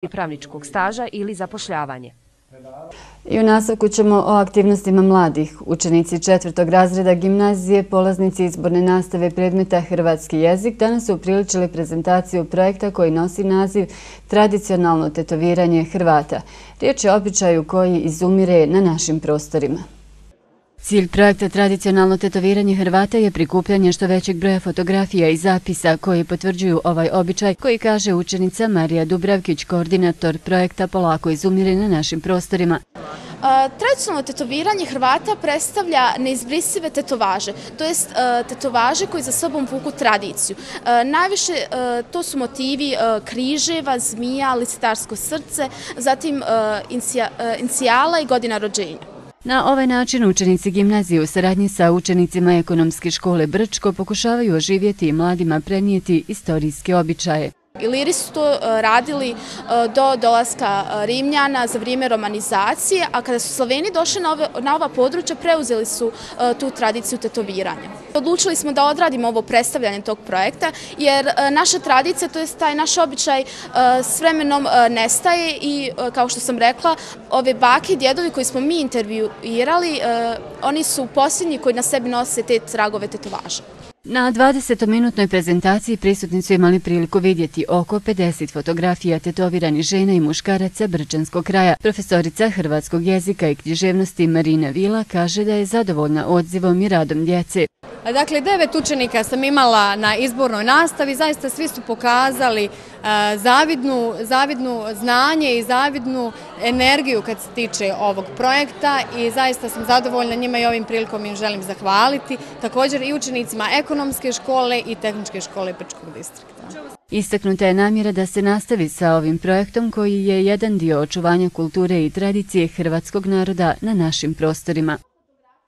pripravničkog staža ili zapošljavanje. I u nastavku ćemo o aktivnostima mladih. Učenici 4. razreda gimnazije, polaznici izborne nastave predmeta hrvatski jezik, danas su upriličili prezentaciju projekta koji nosi naziv Tradicionalno tetoviranje Hrvata. Riječ je o običaju koji izumire na našim prostorima. Cilj projekta Tradicionalno tetoviranje Hrvata je prikupljanje što većeg broja fotografija i zapisa koji potvrđuju ovaj običaj, koji kaže učenica Marija Dubravkić, koordinator projekta Polako izumire na našim prostorima. Tradicionalno tetoviranje Hrvata predstavlja neizbrisive tetovaže, to jest tetovaže koji za sobom vuku tradiciju. Najviše to su motivi križeva, zmija, licitarsko srce, zatim inicijala i godina rođenja. Na ovaj način učenici gimnazije u saradnji sa učenicima ekonomske škole Brčko pokušavaju oživjeti i mladima prenijeti istorijske običaje. Iliri su to radili do dolaska Rimljana za vrijeme romanizacije, a kada su Sloveni došli na ova područja, preuzeli su tu tradiciju tetoviranja. Odlučili smo da odradimo ovo predstavljanje tog projekta, jer naša tradicija, to je taj naš običaj, s vremenom nestaje i, kao što sam rekla, ove bake i djedovi koji smo mi intervjuirali, oni su posljednji koji na sebi nose te tragove tetovaža. Na 20-minutnoj prezentaciji prisutni su imali priliku vidjeti oko 50 fotografija tetoviranih žena i muškaraca brčanskog kraja. Profesorica hrvatskog jezika i književnosti Marina Vila kaže da je zadovoljna odzivom i radom djece. Dakle, 9 učenika sam imala na izbornoj nastavi, zaista svi su pokazali zavidnu znanje i zavidnu energiju kad se tiče ovog projekta i zaista sam zadovoljna njima i ovim prilikom im želim zahvaliti. Također i učenicima ekonomske škole i tehničke škole Brčkog distrikta. Istaknuta je namjera da se nastavi sa ovim projektom koji je jedan dio očuvanja kulture i tradicije hrvatskog naroda na našim prostorima.